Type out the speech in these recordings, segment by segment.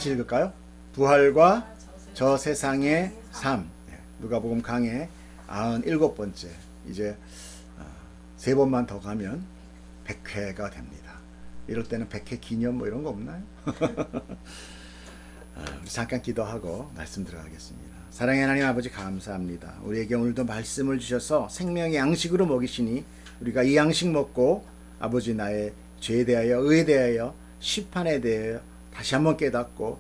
같이 읽을까요? 부활과 저 세상의 삶. 누가복음 강해 97번째. 이제 3번만 더 가면 100회가 됩니다. 이럴 때는 100회 기념 뭐 이런 거 없나요? 잠깐 기도하고 말씀 들어가겠습니다. 사랑의 하나님 아버지 감사합니다. 우리에게 오늘도 말씀을 주셔서 생명의 양식으로 먹이시니 우리가 이 양식 먹고 아버지 나의 죄에 대하여 의에 대하여 심판에 대하여 다시 한번 깨닫고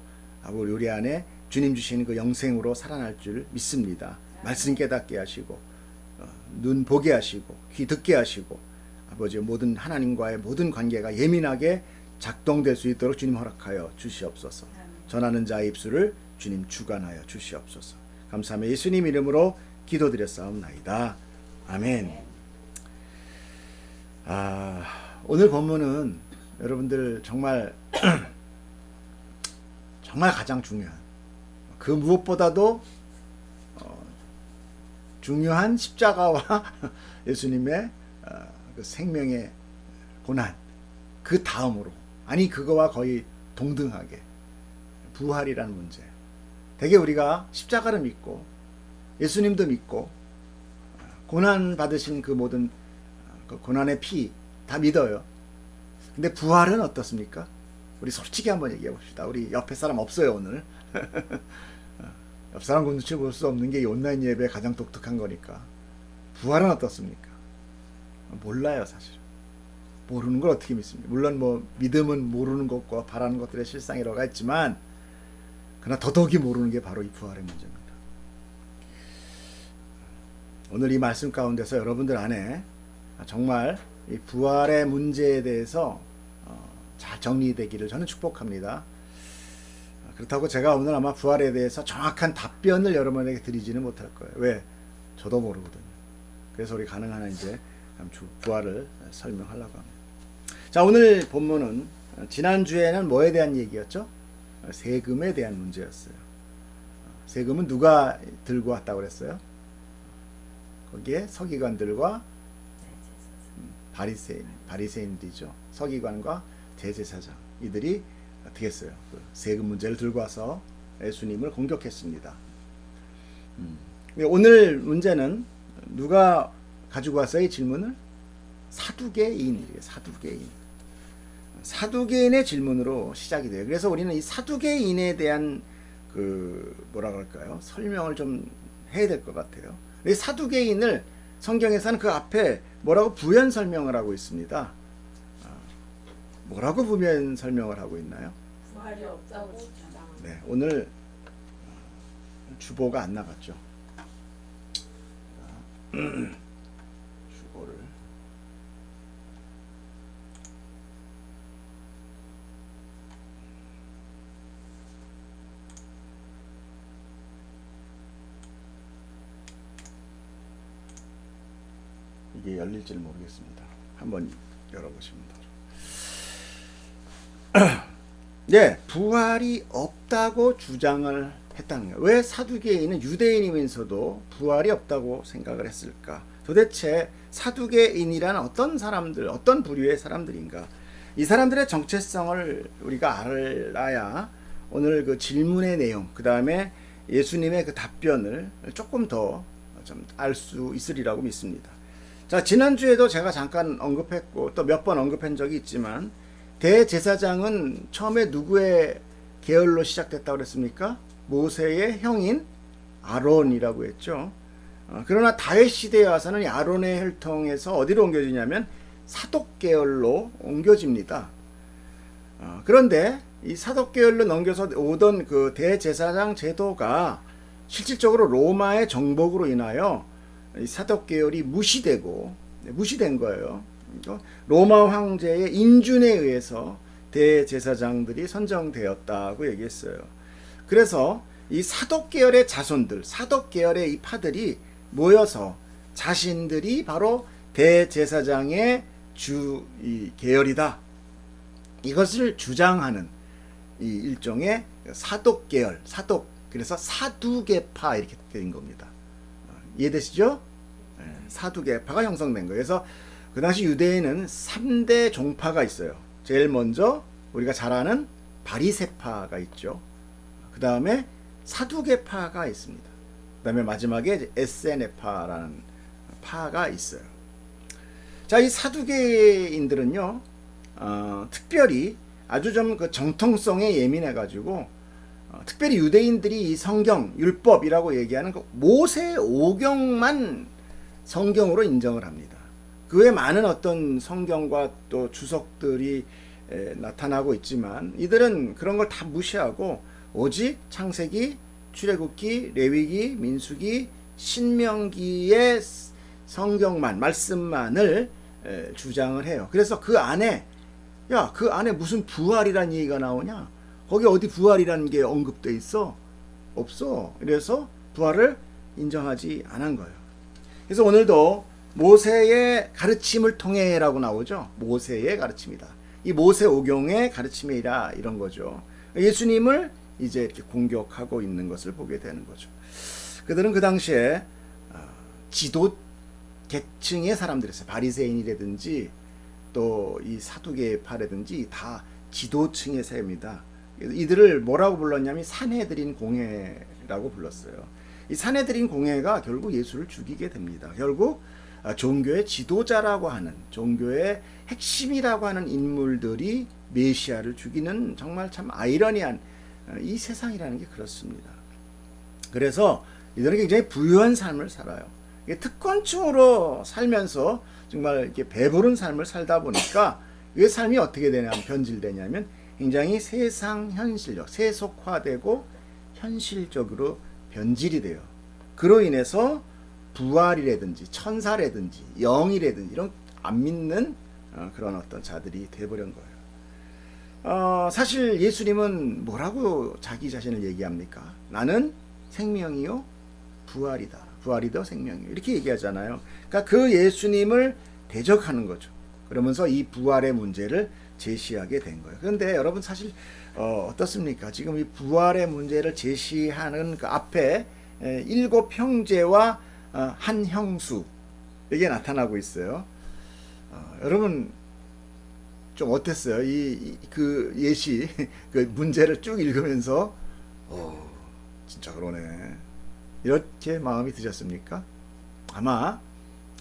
우리 안에 주님 주시는 그 영생으로 살아날 줄 믿습니다. 말씀 깨닫게 하시고 눈 보게 하시고 귀 듣게 하시고 아버지 모든 하나님과의 모든 관계가 예민하게 작동될 수 있도록 주님 허락하여 주시옵소서. 전하는 자의 입술을 주님 주관하여 주시옵소서. 감사하며 예수님 이름으로 기도드렸사옵나이다. 아멘. 오늘 본문은 여러분들 정말 정말 가장 중요한, 그 무엇보다도 중요한 십자가와 예수님의 그 생명의 고난, 그 다음으로, 아니 그거와 거의 동등하게 부활이라는 문제. 되게 우리가 십자가를 믿고 예수님도 믿고 고난 받으신 그 모든 그 고난의 피 다 믿어요. 근데 부활은 어떻습니까? 우리 솔직히 한번 얘기해 봅시다. 우리 옆에 사람 없어요 오늘. 옆 사람 눈치 볼 수 없는 게 이 온라인 예배 가장 독특한 거니까. 부활은 어떻습니까? 몰라요 사실. 모르는 걸 어떻게 믿습니까? 물론 뭐 믿음은 모르는 것과 바라는 것들의 실상이라고 했지만, 그러나 더더욱이 모르는 게 바로 이 부활의 문제입니다. 오늘 이 말씀 가운데서 여러분들 안에 정말 이 부활의 문제에 대해서 잘 정리되기를 저는 축복합니다. 그렇다고 제가 오늘 아마 부활에 대해서 정확한 답변을 여러분에게 드리지는 못할 거예요. 왜? 저도 모르거든요. 그래서 우리 가능한 한 이제 부활을 설명하려고 합니다. 자, 오늘 본문은 지난주에는 뭐에 대한 얘기였죠? 세금에 대한 문제였어요. 세금은 누가 들고 왔다고 그랬어요? 거기에 서기관들과 바리새인들이죠. 서기관과 대제사장, 이들이 어떻게 했어요? 그 세금 문제를 들고 와서 예수님을 공격했습니다. 오늘 문제는 누가 가지고 왔어요? 이 질문을? 사두개인이에요. 사두개인의 질문으로 시작이 돼요. 그래서 우리는 이 사두개인에 대한 그 뭐라 그럴까요? 설명을 좀 해야 될 것 같아요. 이 사두개인을 성경에서는 그 앞에 뭐라고 부연 설명을 하고 있습니다. 뭐라고 부연 설명을 하고 있나요? 부활이 없다고 주장합니다. 네, 오늘 주보가 안 나갔죠. 주보를 이게 열릴지는 모르겠습니다. 한번 열어보시면 네, 부활이 없다고 주장을 했다는 거예요. 왜 사두개인은 유대인이면서도 부활이 없다고 생각을 했을까? 도대체 사두개인이란 어떤 사람들, 어떤 부류의 사람들인가? 이 사람들의 정체성을 우리가 알아야 오늘 그 질문의 내용, 그 다음에 예수님의 그 답변을 조금 더 좀 알 수 있으리라고 믿습니다. 자, 지난주에도 제가 잠깐 언급했고 또 몇 번 언급한 적이 있지만, 대제사장은 처음에 누구의 계열로 시작됐다고 그랬습니까? 모세의 형인 아론이라고 했죠. 그러나 다윗 시대에 와서는 이 아론의 혈통에서 어디로 옮겨지냐면 사독 계열로 옮겨집니다. 그런데 이 사독 계열로 넘겨서 오던 그 대제사장 제도가 실질적으로 로마의 정복으로 인하여 이 사독 계열이 무시된 거예요. 로마 황제의 인준에 의해서 대제사장들이 선정되었다고 얘기했어요. 그래서 이 사독 계열의 자손들, 사독 계열의 이 파들이 모여서 자신들이 바로 대제사장의 이 계열이다, 이것을 주장하는 이 일종의 사독 계열, 사독, 그래서 사두개파 이렇게 된 겁니다. 이해되시죠? 사두개파가 형성된 거예요. 그래서 그 당시 유대인은 3대 종파가 있어요. 제일 먼저 우리가 잘 아는 바리새파가 있죠. 그 다음에 사두개파가 있습니다. 그 다음에 마지막에 에세네파라는 파가 있어요. 자, 이 사두개인들은요, 특별히 아주 좀 그 정통성에 예민해가지고, 특별히 유대인들이 이 성경, 율법이라고 얘기하는 그 모세 오경만 성경으로 인정을 합니다. 그 외에 많은 어떤 성경과 또 주석들이 나타나고 있지만 이들은 그런 걸 다 무시하고 오직 창세기, 출애굽기, 레위기, 민수기, 신명기의 성경만, 말씀만을 주장을 해요. 그래서 그 안에 그 안에 무슨 부활이라는 얘기가 나오냐? 거기 어디 부활이라는 게 언급돼 있어? 없어. 그래서 부활을 인정하지 않은 거예요. 그래서 오늘도 모세의 가르침을 통해라고 나오죠. 모세의 가르침이다. 이 모세 오경의 가르침이라 이런 거죠. 예수님을 이제 이렇게 공격하고 있는 것을 보게 되는 거죠. 그들은 그 당시에 지도 계층의 사람들이었어요. 바리새인이라든지 또 이 사두개파라든지 다 지도층의 세입니다. 이들을 뭐라고 불렀냐면 산헤드린 공회라고 불렀어요. 이 산헤드린 공회가 결국 예수를 죽이게 됩니다. 결국 종교의 지도자라고 하는, 종교의 핵심이라고 하는 인물들이 메시아를 죽이는 정말 참 아이러니한 이 세상이라는 게 그렇습니다. 그래서 이들은 굉장히 부유한 삶을 살아요. 특권층으로 살면서 정말 이렇게 배부른 삶을 살다 보니까 이 삶이 어떻게 되냐면 변질되냐면 굉장히 세상 현실적, 세속화되고 현실적으로 변질이 돼요. 그로 인해서 부활이라든지 천사라든지 영이라든지 이런 안 믿는 그런 어떤 자들이 돼버린 거예요. 사실 예수님은 뭐라고 자기 자신을 얘기합니까? 나는 생명이요 부활이다. 부활이다 생명이요. 이렇게 얘기하잖아요. 그러니까 그 예수님을 대적하는 거죠. 그러면서 이 부활의 문제를 제시하게 된 거예요. 그런데 여러분 사실 어떻습니까? 지금 이 부활의 문제를 제시하는 그 앞에 7 형제와 한 형수 이게 나타나고 있어요. 여러분 좀 어땠어요? 그 예시 그 문제를 쭉 읽으면서 진짜 그러네 이렇게 마음이 드셨습니까? 아마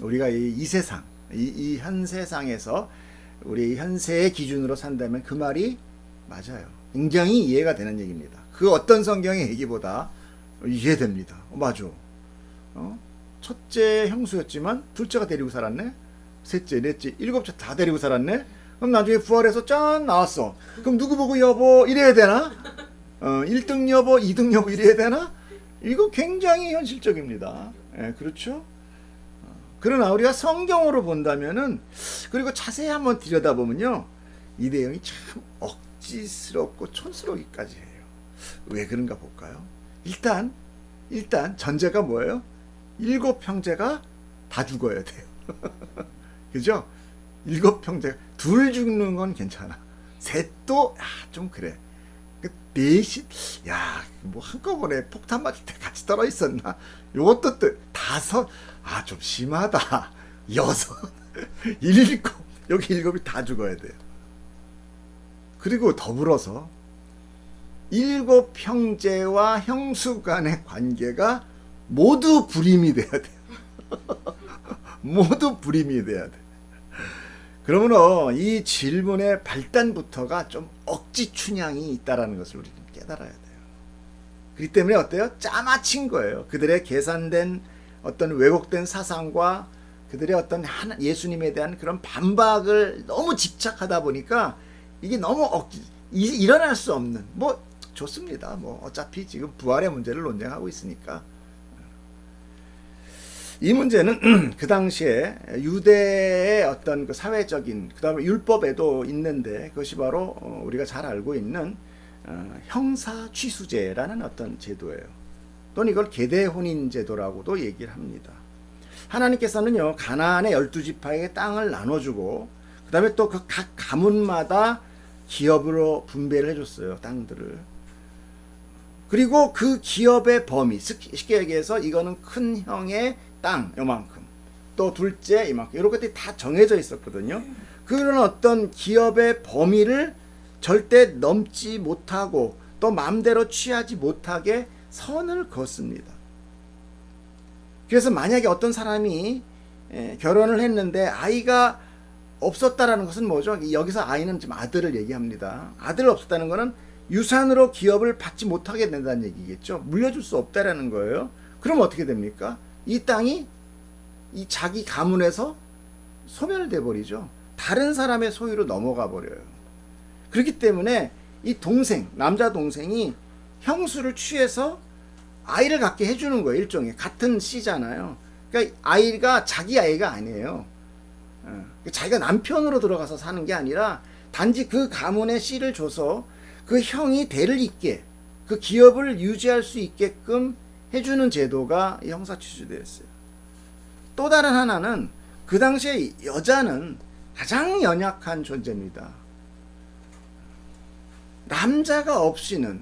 우리가 이 세상 이 현 세상에서 우리 현세의 기준으로 산다면 그 말이 맞아요. 굉장히 이해가 되는 얘기입니다. 그 어떤 성경의 얘기보다 이해됩니다. 맞아. 첫째 형수였지만 둘째가 데리고 살았네. 셋째, 넷째, 일곱째 다 데리고 살았네. 그럼 나중에 부활해서 짠 나왔어. 그럼 누구 보고 여보 이래야 되나? 1등 여보, 2등 여보 이래야 되나? 이거 굉장히 현실적입니다. 그렇죠? 그러나 우리가 성경으로 본다면은 그리고 자세히 한번 들여다보면요. 이 내용이 참 억지스럽고 촌스럽기까지 해요. 왜 그런가 볼까요? 일단 전제가 뭐예요? 7 형제가 다 죽어야 돼요. 그죠? 7 형제가 둘 죽는 건 괜찮아. 셋도 좀 그래. 넷이 뭐 한꺼번에 폭탄 맞을 때 같이 떨어 있었나? 요것도 또 5 좀 심하다. 6 7 여기 7이 다 죽어야 돼요. 그리고 더불어서 7 형제와 형수 간의 관계가 모두 불임이 돼야 돼요. 모두 불임이 돼야 돼. 그러므로 이 질문의 발단부터가 좀 억지 춘향이 있다라는 것을 우리는 깨달아야 돼요. 그렇기 때문에 어때요? 짜맞힌 거예요. 그들의 계산된 어떤 왜곡된 사상과 그들의 어떤 예수님에 대한 그런 반박을 너무 집착하다 보니까 이게 너무 일어날 수 없는 좋습니다. 어차피 지금 부활의 문제를 논쟁하고 있으니까. 이 문제는 그 당시에 유대의 어떤 그 사회적인 그다음에 율법에도 있는데 그것이 바로 우리가 잘 알고 있는 형사 취수제라는 어떤 제도예요. 또는 이걸 계대혼인 제도라고도 얘기를 합니다. 하나님께서는요 가나안의 12지파에게 땅을 나눠주고 그다음에 또 그 각 가문마다 기업으로 분배를 해줬어요. 땅들을. 그리고 그 기업의 범위, 쉽게 얘기해서 이거는 큰 형의 땅 요만큼, 또 둘째 이만큼, 이런 것들이 다 정해져 있었거든요. 그런 어떤 기업의 범위를 절대 넘지 못하고 또 마음대로 취하지 못하게 선을 그었습니다. 그래서 만약에 어떤 사람이 결혼을 했는데 아이가 없었다라는 것은 뭐죠? 여기서 아이는 지금 아들을 얘기합니다. 아들 없었다는 것은 유산으로 기업을 받지 못하게 된다는 얘기겠죠. 물려줄 수 없다라는 거예요. 그럼 어떻게 됩니까? 이 땅이 이 자기 가문에서 소멸돼 버리죠. 다른 사람의 소유로 넘어가 버려요. 그렇기 때문에 이 동생, 남자 동생이 형수를 취해서 아이를 갖게 해주는 거예요. 일종의 같은 씨잖아요. 그러니까 아이가 자기 아이가 아니에요. 자기가 남편으로 들어가서 사는 게 아니라 단지 그 가문의 씨를 줘서 그 형이 대를 잇게, 그 기업을 유지할 수 있게끔 해주는 제도가 형사취수되었어요. 또 다른 하나는 그 당시에 여자는 가장 연약한 존재입니다. 남자가 없이는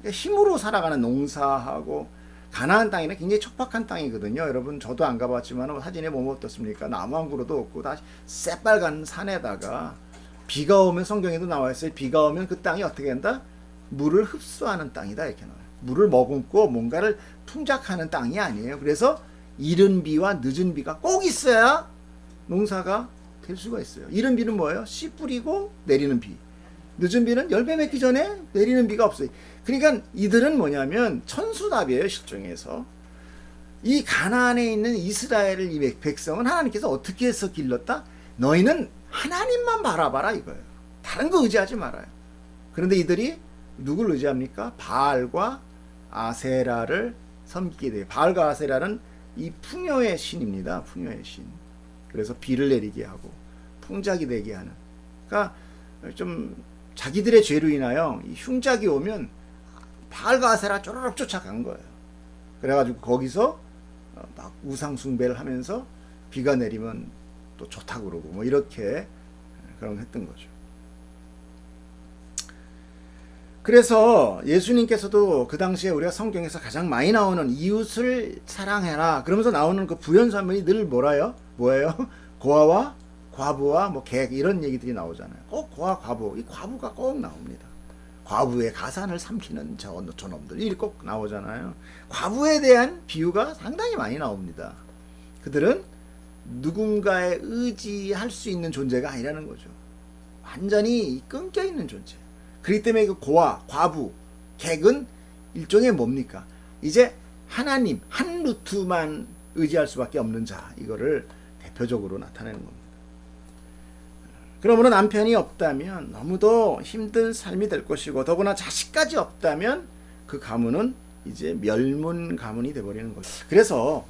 힘으로 살아가는, 농사하고 가나안 땅이는 굉장히 척박한 땅이거든요. 여러분 저도 안 가봤지만 사진에 보면 어떻습니까? 나무 한 그루도 없고 다 새빨간 산에다가 비가 오면, 성경에도 나와 있어요. 비가 오면 그 땅이 어떻게 된다? 물을 흡수하는 땅이다 이렇게 나와요. 물을 머금고 뭔가를 풍작하는 땅이 아니에요. 그래서 이른 비와 늦은 비가 꼭 있어야 농사가 될 수가 있어요. 이른 비는 뭐예요? 씨 뿌리고 내리는 비. 늦은 비는 열매 맺기 전에 내리는 비가 없어요. 그러니까 이들은 뭐냐면 천수답이에요. 실종에서 이 가나안에 있는 이스라엘을, 이 백성은 하나님께서 어떻게 해서 길렀다? 너희는 하나님만 바라봐라 이거예요. 다른 거 의지하지 말아요. 그런데 이들이 누굴 의지합니까? 바알과 아세라를 섬기게 돼요. 바알과 아세라는 이 풍요의 신입니다. 풍요의 신. 그래서 비를 내리게 하고 풍작이 되게 하는. 그러니까 좀 자기들의 죄로 인하여 이 흉작이 오면 바알과 아세라 쪼르륵 쫓아간 거예요. 그래가지고 거기서 막 우상 숭배를 하면서 비가 내리면 또 좋다고 그러고 뭐 이렇게 그런 했던 거죠. 그래서 예수님께서도 그 당시에 우리가 성경에서 가장 많이 나오는 이웃을 사랑해라 그러면서 나오는 그 부연설명이 늘 뭐예요? 고아와 과부와 뭐 객 이런 얘기들이 나오잖아요. 꼭 고아 과부, 이 과부가 꼭 나옵니다. 과부의 가산을 삼키는 저놈들 이렇게 꼭 나오잖아요. 과부에 대한 비유가 상당히 많이 나옵니다. 그들은 누군가에 의지할 수 있는 존재가 아니라는 거죠. 완전히 끊겨 있는 존재. 그렇기 때문에 그 고아, 과부, 객은 일종의 뭡니까? 이제 하나님 한 루트만 의지할 수밖에 없는 자, 이거를 대표적으로 나타내는 겁니다. 그러므로 남편이 없다면 너무도 힘든 삶이 될 것이고 더구나 자식까지 없다면 그 가문은 이제 멸문 가문이 되어버리는 거죠. 그래서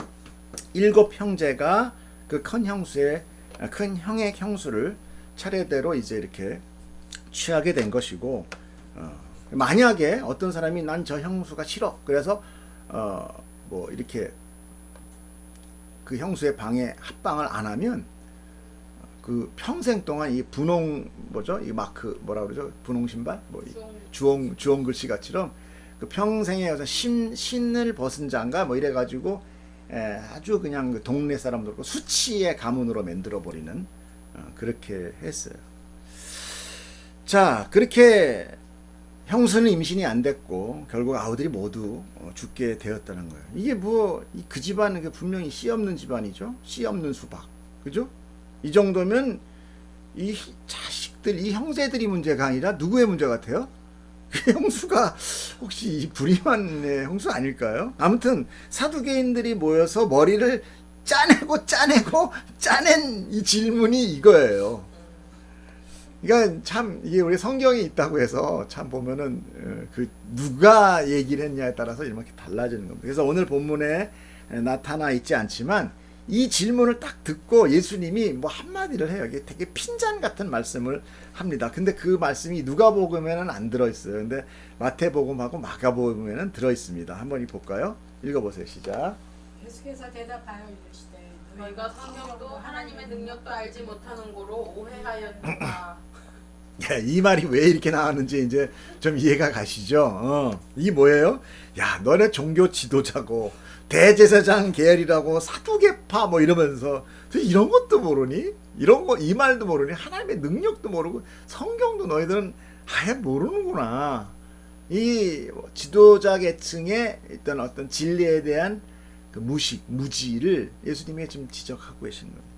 7 형제가 그 큰 형의 형수를 차례대로 이제 이렇게 취하게 된 것이고, 만약에 어떤 사람이 난 저 형수가 싫어, 그래서 뭐 이렇게 그 형수의 방에 합방을 안 하면 그 평생 동안 이 분홍 뭐죠? 이 마크 뭐라 그러죠? 분홍 신발? 뭐 주홍 글씨가처럼 그 평생에 어떤 신을 벗은 자인가 뭐 이래가지고 아주 그냥 그 동네 사람들 수치의 가문으로 만들어 버리는 그렇게 했어요. 자, 그렇게 형수는 임신이 안 됐고 결국 아우들이 모두 죽게 되었다는 거예요. 이게 뭐 그 집안은 분명히 씨 없는 집안이죠. 씨 없는 수박, 그죠? 이 정도면 이 자식들, 이 형제들이 문제가 아니라 누구의 문제 같아요? 그 형수가 혹시 이 불임한 형수 아닐까요? 아무튼 사두개인들이 모여서 머리를 짜낸 이 질문이 이거예요. 그러니까 참 이게 우리 성경에 있다고 해서 참 보면은 그 누가 얘기를 했냐에 따라서 이렇게 달라지는 겁니다. 그래서 오늘 본문에 나타나 있지 않지만 이 질문을 딱 듣고 예수님이 뭐 한마디를 해요. 이게 되게 핀잔 같은 말씀을 합니다. 근데 그 말씀이 누가복음에는 안 들어있어요. 근데 마태복음하고 마가복음에는 들어있습니다. 한번 볼까요? 읽어보세요. 시작. 계속해서 대답하여 이르시되 너희가 성경도 하나님의 능력도 알지 못하는 고로 오해하였도다. 이 말이 왜 이렇게 나왔는지 이제 좀 이해가 가시죠? 이 뭐예요? 야, 너네 종교 지도자고 대제사장 계열이라고 사두개파 뭐 이러면서 이런 것도 모르니? 이런 거 이 말도 모르니? 하나님의 능력도 모르고 성경도 너희들은 아예 모르는구나. 이 지도자 계층의 있던 어떤 진리에 대한 그 무식, 무지를 예수님이 지금 지적하고 계시는 겁니다.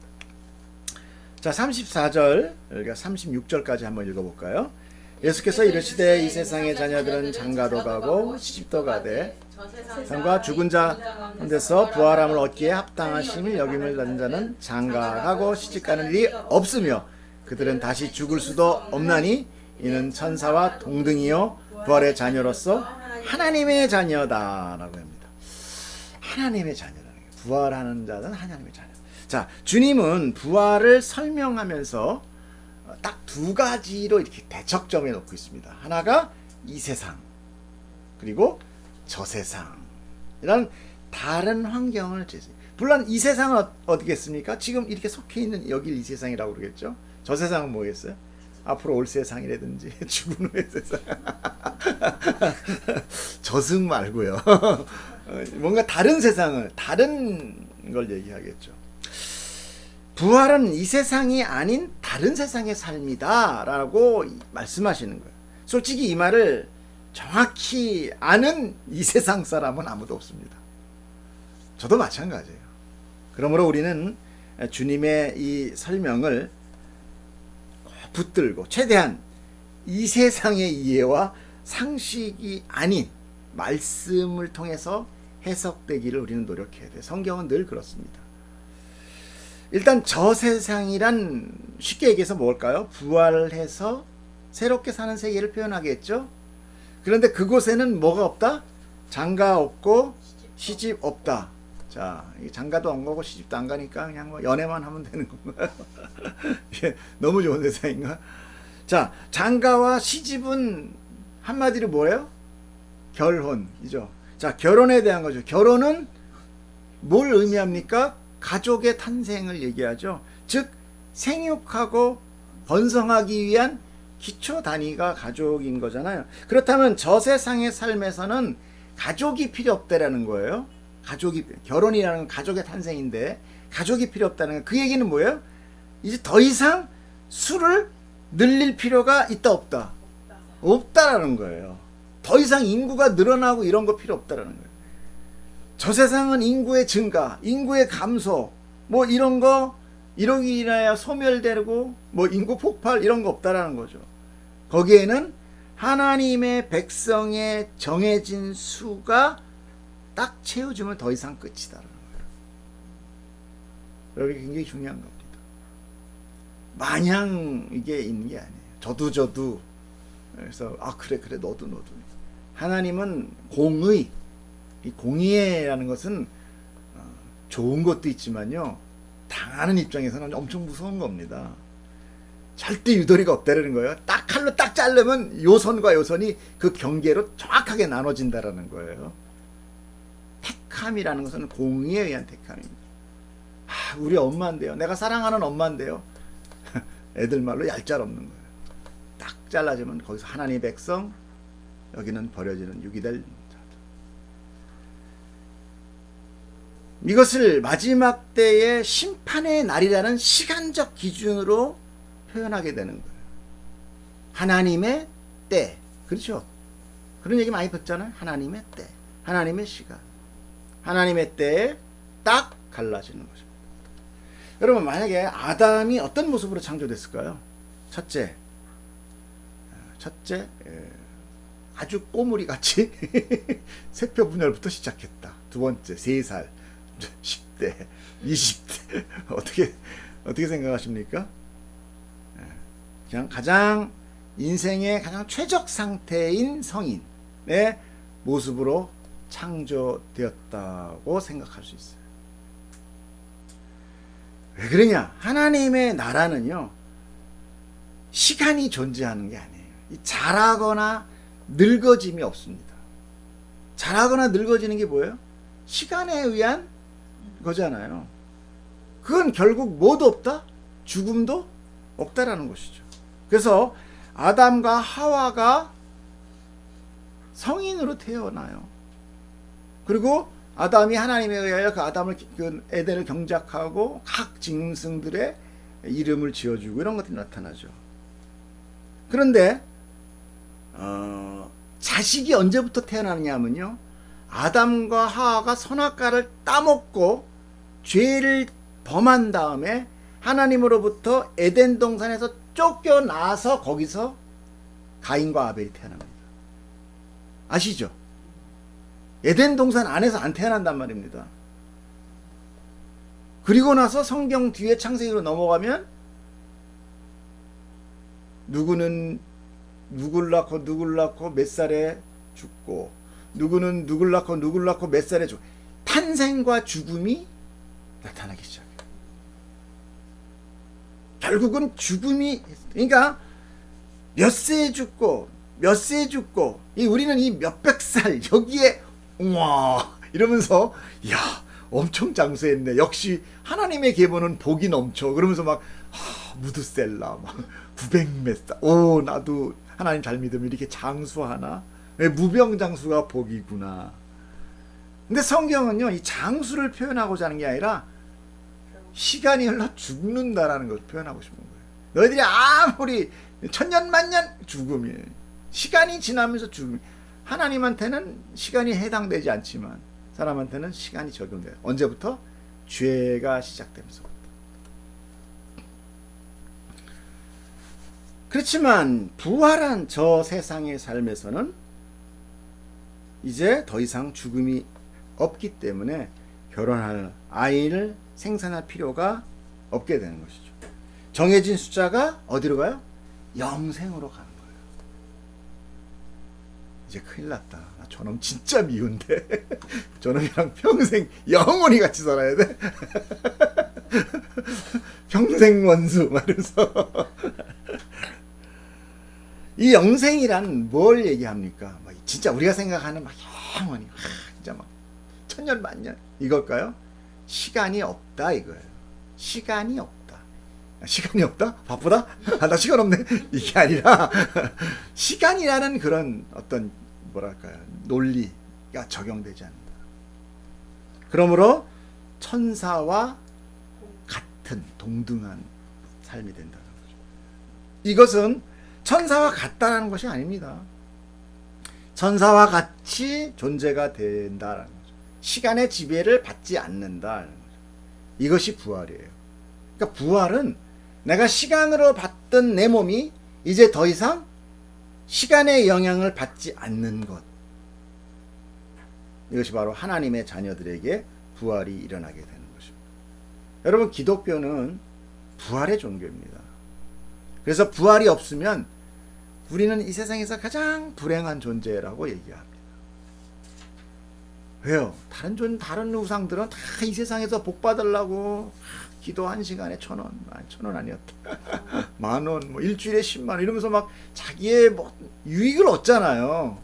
자, 34절, 여기가 36절까지 한번 읽어볼까요? 예수께서 이르시되 이 세상의 자녀들은 장가도 가고 시집도 가되 세상과 죽은 자 가운데서 부활함을 얻기에 합당하심을 여김을 받는 자는 장가가고 시집가는 일이 없으며 그들은 다시 죽을 수도 없나니 이는 천사와 동등이요 부활의 자녀로서 하나님의 자녀다라고 합니다. 하나님의 자녀라는 거예요. 부활하는 자는 하나님의 자녀. 자, 주님은 부활을 설명하면서 딱 두 가지로 이렇게 대척점에 놓고 있습니다. 하나가 이 세상, 그리고 저 세상. 이런 다른 환경을 제시해요. 물론 이 세상은 어디겠습니까? 지금 이렇게 속해 있는 여기 이 세상이라고 그러겠죠. 저 세상은 뭐겠어요? 앞으로 올 세상이라든지 죽은 후의 세상. 저승 말고요. 뭔가 다른 세상을, 다른 걸 얘기하겠죠. 부활은 이 세상이 아닌 다른 세상의 삶이다 라고 말씀하시는 거예요. 솔직히 이 말을 정확히 아는 이 세상 사람은 아무도 없습니다. 저도 마찬가지예요. 그러므로 우리는 주님의 이 설명을 붙들고 최대한 이 세상의 이해와 상식이 아닌 말씀을 통해서 해석되기를 우리는 노력해야 돼요. 성경은 늘 그렇습니다. 일단 저 세상이란 쉽게 얘기해서 뭘까요? 부활해서 새롭게 사는 세계를 표현하겠죠. 그런데 그곳에는 뭐가 없다? 장가 없고 시집 없다. 자, 장가도 안 가고 시집도 안 가니까 그냥 뭐 연애만 하면 되는 건가요? 너무 좋은 세상인가? 자, 장가와 시집은 한마디로 뭐예요? 결혼이죠. 자, 결혼에 대한 거죠. 결혼은 뭘 의미합니까? 가족의 탄생을 얘기하죠. 즉 생육하고 번성하기 위한 기초 단위가 가족인 거잖아요. 그렇다면 저 세상의 삶에서는 가족이 필요 없다라는 거예요. 결혼이라는 건 가족의 탄생인데 가족이 필요 없다는 건 그 얘기는 뭐예요? 이제 더 이상 수를 늘릴 필요가 있다 없다? 없다라는 거예요. 더 이상 인구가 늘어나고 이런 거 필요 없다라는 거예요. 저 세상은 인구의 증가, 인구의 감소, 뭐 이런 거 이러고 인하여 소멸되고 뭐 인구 폭발 이런 거 없다라는 거죠. 거기에는 하나님의 백성의 정해진 수가 딱 채워주면 더 이상 끝이다라는 거예요. 여기 굉장히 중요한 겁니다. 마냥 이게 있는 게 아니에요. 저도 그래서 그래 너도 하나님은 공의, 이 공의라는 것은 좋은 것도 있지만요 당하는 입장에서는 엄청 무서운 겁니다. 절대 유도리가 없다는 거예요. 딱 칼로 딱 자르면 요선과 요선이 그 경계로 정확하게 나눠진다라는 거예요. 택함이라는 것은 공의에 의한 택함입니다. 우리 엄마인데요. 내가 사랑하는 엄마인데요. 애들 말로 얄짤없는 거예요. 딱 잘라주면 거기서 하나님의 백성, 여기는 버려지는 유기될 자들. 이것을 마지막 때의 심판의 날이라는 시간적 기준으로 표현하게 되는 거예요. 하나님의 때. 그렇죠? 그런 얘기 많이 듣잖아요. 하나님의 때. 하나님의 시간. 하나님의 때에 딱 갈라지는 것입니다. 여러분, 만약에 아담이 어떤 모습으로 창조됐을까요? 첫째, 아주 꼬물이 같이 세표 분열부터 시작했다. 두 번째, 3살, 10대, 20대. 어떻게 생각하십니까? 그냥 가장 인생의 가장 최적 상태인 성인의 모습으로 창조되었다고 생각할 수 있어요. 왜 그러냐? 하나님의 나라는요, 시간이 존재하는 게 아니에요. 자라거나 늙어짐이 없습니다. 자라거나 늙어지는 게 뭐예요? 시간에 의한 거잖아요. 그건 결국 뭐도 없다? 죽음도 없다라는 것이죠. 그래서 아담과 하와가 성인으로 태어나요. 그리고 아담이 하나님에 의하여 그 에덴을 경작하고 각 짐승들의 이름을 지어주고 이런 것들이 나타나죠. 그런데 자식이 언제부터 태어나느냐 하면요, 아담과 하와가 선악과를 따먹고 죄를 범한 다음에 하나님으로부터 에덴 동산에서 쫓겨나서 거기서 가인과 아벨이 태어납니다. 아시죠? 에덴 동산 안에서 안 태어난단 말입니다. 그리고 나서 성경 뒤에 창세기로 넘어가면 누구는 누굴 낳고 몇 살에 죽고, 누구는 누굴 낳고 몇 살에 죽고, 탄생과 죽음이 나타나기 시작해요. 결국은 죽음이, 그러니까 몇 세에 죽고 우리는 이 몇백 살 여기에 우와 이러면서 야 엄청 장수했네. 역시 하나님의 계보는 복이 넘쳐. 그러면서 막 무드셀라 막 900몇 살. 오 나도 하나님 잘 믿으면 이렇게 장수하나? 무병장수가 복이구나. 근데 성경은요, 이 장수를 표현하고자 하는 게 아니라 시간이 흘러 죽는다라는 것을 표현하고 싶은 거예요. 너희들이 아무리 천년만년 죽음이에요. 시간이 지나면서 죽음. 하나님한테는 시간이 해당되지 않지만 사람한테는 시간이 적용돼요. 언제부터? 죄가 시작되면서부터. 그렇지만 부활한 저 세상의 삶에서는 이제 더 이상 죽음이 없기 때문에 결혼할 아이를 생산할 필요가 없게 되는 것이죠. 정해진 숫자가 어디로 가요? 영생으로 가는 거예요. 이제 큰일 났다. 나 저놈 진짜 미운데 저놈이랑 평생 영원히 같이 살아야 돼. 평생 원수 말해서 이 영생이란 뭘 얘기합니까? 진짜 우리가 생각하는 막 영원히 진짜 막 천년 만년 이걸까요? 시간이 없다 이거예요. 시간이 없다. 시간이 없다? 바쁘다? 나 시간 없네. 이게 아니라 시간이라는 그런 어떤 뭐랄까요, 논리가 적용되지 않는다. 그러므로 천사와 같은 동등한 삶이 된다는 거죠. 이것은 천사와 같다라는 것이 아닙니다. 천사와 같이 존재가 된다라는 거죠. 시간의 지배를 받지 않는다라는 거죠. 이것이 부활이에요. 그러니까 부활은 내가 시간으로 봤던 내 몸이 이제 더 이상 시간의 영향을 받지 않는 것. 이것이 바로 하나님의 자녀들에게 부활이 일어나게 되는 것입니다. 여러분, 기독교는 부활의 종교입니다. 그래서 부활이 없으면 우리는 이 세상에서 가장 불행한 존재라고 얘기합니다. 왜요? 다른 우상들은 다 이 세상에서 복 받으려고 기도 1시간에 1,000원, 1,000원 아니었다. 10,000원, 뭐 일주일에 10만 원 이러면서 막 자기의 뭐 유익을 얻잖아요.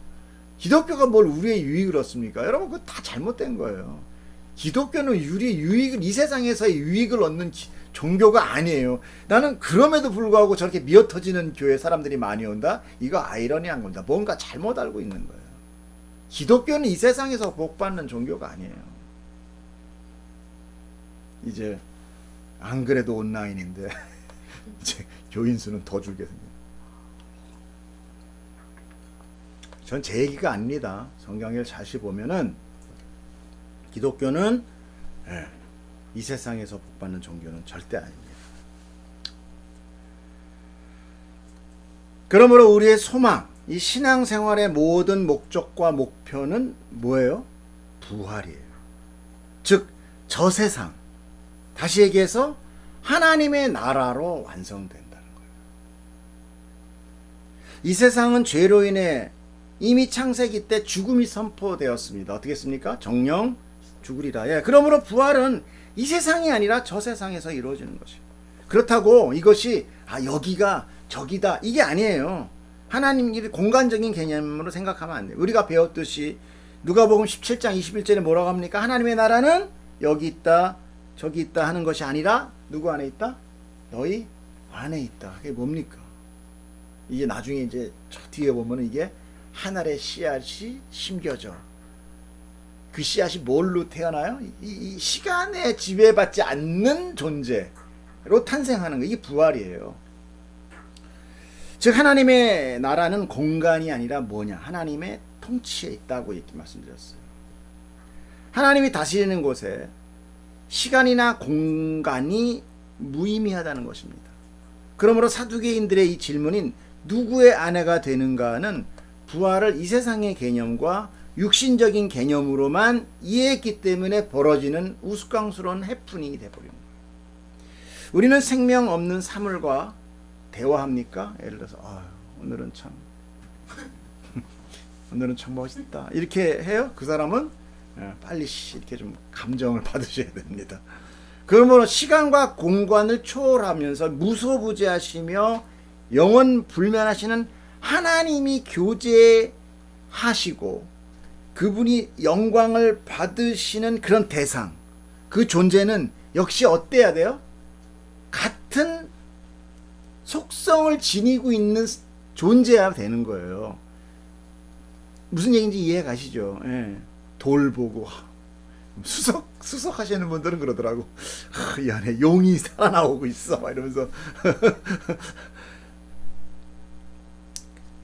기독교가 뭘 우리의 유익을 얻습니까? 여러분, 그거 다 잘못된 거예요. 기독교는 우리의 유익을, 이 세상에서의 유익을 얻는 종교가 아니에요. 나는 그럼에도 불구하고 저렇게 미어터지는 교회 사람들이 많이 온다? 이거 아이러니한 겁니다. 뭔가 잘못 알고 있는 거예요. 기독교는 이 세상에서 복받는 종교가 아니에요. 이제 안 그래도 온라인인데 이제 교인 수는 더 줄게 생겨요. 전 제 얘기가 아닙니다. 성경을 다시 보면은 기독교는 이 세상에서 복받는 종교는 절대 아닙니다. 그러므로 우리의 소망, 이 신앙생활의 모든 목적과 목표는 뭐예요? 부활이에요. 즉, 저 세상, 다시 얘기해서 하나님의 나라로 완성된다는 거예요. 이 세상은 죄로 인해 이미 창세기 때 죽음이 선포되었습니다. 어떻게 했습니까? 정령 죽으리라. 예. 그러므로 부활은 이 세상이 아니라 저 세상에서 이루어지는 것이에요. 그렇다고 이것이 여기가 저기다 이게 아니에요. 하나님이 공간적인 개념으로 생각하면 안 돼요. 우리가 배웠듯이 누가복음 17장 21절에 뭐라고 합니까? 하나님의 나라는 여기 있다 저기 있다 하는 것이 아니라 누구 안에 있다? 너희 안에 있다. 그게 뭡니까? 이게 나중에 이제 저 뒤에 보면은 이게 한 알의 씨앗이 심겨져. 그 씨앗이 뭘로 태어나요? 이 시간에 지배받지 않는 존재로 탄생하는 거. 이게 부활이에요. 즉 하나님의 나라는 공간이 아니라 뭐냐? 하나님의 통치에 있다고 이렇게 말씀드렸어요. 하나님이 다스리는 곳에 시간이나 공간이 무의미하다는 것입니다. 그러므로 사두개인들의 이 질문인 누구의 아내가 되는가는 부활을 이 세상의 개념과 육신적인 개념으로만 이해했기 때문에 벌어지는 우스꽝스러운 해프닝이 되어버린 거예요. 우리는 생명 없는 사물과 대화합니까? 예를 들어서 오늘은 참 오늘은 참 멋있다 이렇게 해요? 그 사람은 빨리 이렇게 좀 감정을 받으셔야 됩니다. 그러므로 시간과 공간을 초월하면서 무소부재하시며 영원 불면하시는 하나님이 교제하시고 그분이 영광을 받으시는 그런 대상, 그 존재는 역시 어때야 돼요? 같은 속성을 지니고 있는 존재야 되는 거예요. 무슨 얘기인지 이해 가시죠? 예. 돌 보고 수석 하시는 분들은 그러더라고. 이 안에 용이 살아나오고 있어 이러면서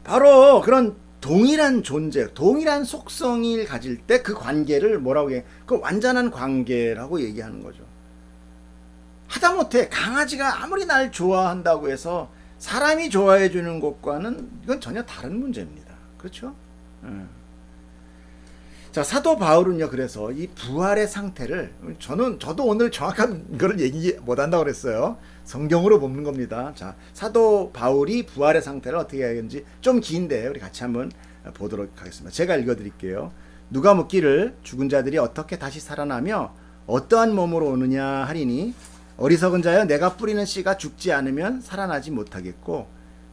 바로 그런 동일한 존재, 동일한 속성을 가질 때 그 관계를 뭐라고 해? 그 완전한 관계라고 얘기하는 거죠. 하다못해 강아지가 아무리 날 좋아한다고 해서 사람이 좋아해 주는 것과는 이건 전혀 다른 문제입니다. 그렇죠? 자, 사도 바울은요, 그래서 이 부활의 상태를 저도 오늘 정확한 거를 얘기 못 한다고 그랬어요. 성경으로 보는 겁니다. 자, 사도 바울이 부활의 상태를 어떻게 해야 하는지 좀 긴데 우리 같이 한번 보도록 하겠습니다. 제가 읽어드릴게요. 누가 묻기를 죽은 자들이 어떻게 다시 살아나며 어떠한 몸으로 오느냐 하리니 어리석은 자여 내가 뿌리는 씨가 죽지 않으면 살아나지 못하겠고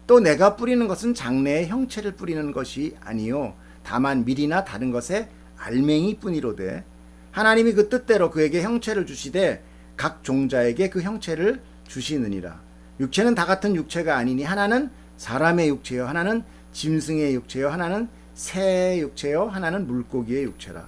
또 내가 뿌리는 것은 장래의 형체를 뿌리는 것이 아니요 다만 밀이나 다른 것에 알맹이 뿐이로되 하나님이 그 뜻대로 그에게 형체를 주시되 각 종자에게 그 형체를 주시느니라. 육체는 다 같은 육체가 아니니 하나는 사람의 육체요 하나는 짐승의 육체요 하나는 새의 육체요 하나는 물고기의 육체라.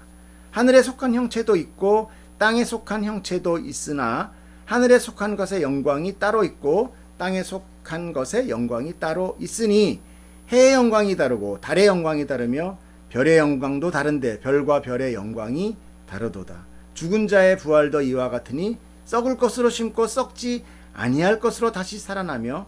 하늘에 속한 형체도 있고 땅에 속한 형체도 있으나 하늘에 속한 것의 영광이 따로 있고 땅에 속한 것의 영광이 따로 있으니 해의 영광이 다르고 달의 영광이 다르며 별의 영광도 다른데 별과 별의 영광이 다르도다. 죽은 자의 부활도 이와 같으니 썩을 것으로 심고 썩지 아니할 것으로 다시 살아나며